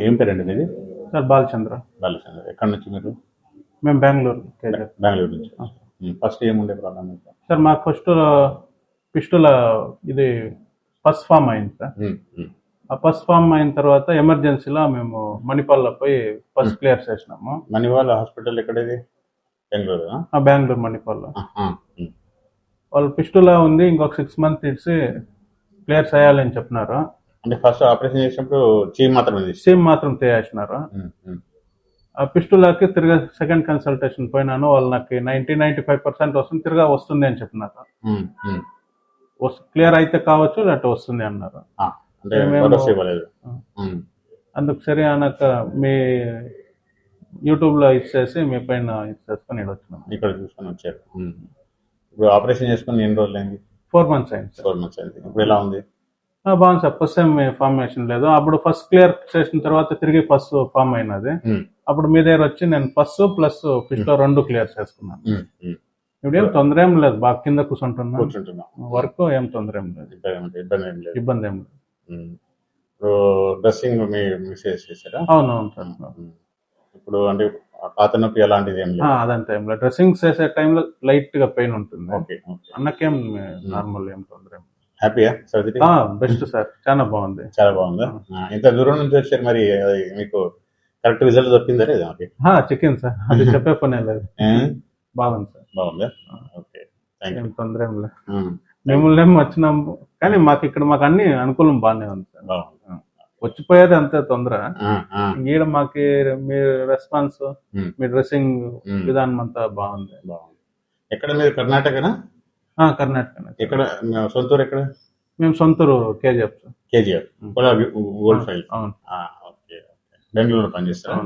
ఏం పేరండి మీది? సార్ బాలచంద్ర. బాలచంద్ర. ఎక్కడి నుంచి మీరు? మేము బెంగళూరు కేజర్. బెంగళూరు నుంచి. ఫస్ట్ ఏముండే ప్రాబ్లం? సార్ మాకు ఫస్ట్ పిస్టుల ఇది ఫస్ట్ ఫామ్ అయింది సార్. ఆ ఫస్ట్ ఫామ్ అయిన తర్వాత ఎమర్జెన్సీలో మేము మణిపాల్లో పోయి ఫస్ట్ క్లియర్ చేసినాము. మణిపాల్ హాస్పిటల్ ఎక్కడది? బెంగళూరు. బెంగళూరు మణిపాల్లో. వాళ్ళు పిస్టులా ఉంది, ఇంకొక 6 months ఇచ్చి క్లియర్ చేయాలని చెప్పినారు. అంటే ఫస్ట్ ఆపరేషన్ చేసినప్పుడు చీమ్ మాత్రం తీసేసినారు. ఆ పిస్టులాకి తిరిగి సెకండ్ కన్సల్టేషన్ పోయినాను. వాళ్ళు నాకు 90-95% వస్తుంది, తిరిగా వస్తుంది అని చెప్పినారు. క్లియర్ అయితే కావచ్చు, లేకపోతే వస్తుంది అన్నారు. అందుకు సరే అనక మీ యూట్యూబ్లో ఇచ్చేసి మీ పైన ఇచ్చేసుకొని వచ్చినాం. ఇక్కడ చూసుకొని వచ్చారు. ఇప్పుడు ఆపరేషన్ చేసుకుని ఎన్ని రోజులు అయింది? 4 months అయింది. 4 months అయింది. ఇప్పుడు ఎలా ఉంది? బాగుంది సార్. ఫస్ట్ టైం ఫార్మేషన్ లేదు. అప్పుడు ఫస్ట్ క్లియర్ చేసిన తర్వాత తిరిగి ఫస్ట్ ఫామ్ అయినది. అప్పుడు మీ దగ్గర వచ్చి నేను ఫస్ట్ ప్లస్ పిస్టో 2 క్లియర్ చేసుకున్నాను. ఇప్పుడు ఏం తొందర ఏం లేదు, బాగా కింద కూర్చుంటున్నా. వర్క్ ఏం తొందర ఏం లేదు, ఇబ్బంది ఏం లేదు. డ్రెస్సింగ్ చేశారా? అవునవును సార్. ఇప్పుడు అంటే పాత నొప్పి అలాంటిది ఏం లేదు? అదంతా ఏం లేదు. డ్రెస్సింగ్ చేసే టైంలో లైట్ గా పెయిన్ ఉంటుంది. అన్నకేం నార్మల్ ఏం తొందర ఏం. హ్యాపీయా సర్జరీ? బెస్ట్ సార్, చాలా బాగుంది. చాలా బాగుందా? ఇంత దూరం నుంచి వచ్చారు, మరి మీకు కరెక్ట్ రిజల్ట్ దొరికిందా లేదా? చికెన్ సార్, అది చెప్పే పనే లేదు. బాగుంది సార్. బాగుందా? ఓకే, ఏం తొందర ఏం లేదు. మిమ్మల్ని వచ్చినాము కానీ మాకు ఇక్కడ మాకు అన్ని అనుకూలం బాగానే ఉంది సార్. వచ్చిపోయేది అంతే తొందర. ఈడ మాకి మీ రెస్పాన్స్, మీ డ్రెస్సింగ్ విధానం అంతా బాగుంది. ఎక్కడ మీరు? కర్ణాటకనా? కర్ణాటక. ఎక్కడ సొంతూరు? ఎక్కడ? మేము సొంతూరు కేజీఎఫ్. KGF gold file. బెంగళూరులో పనిచేస్తారా?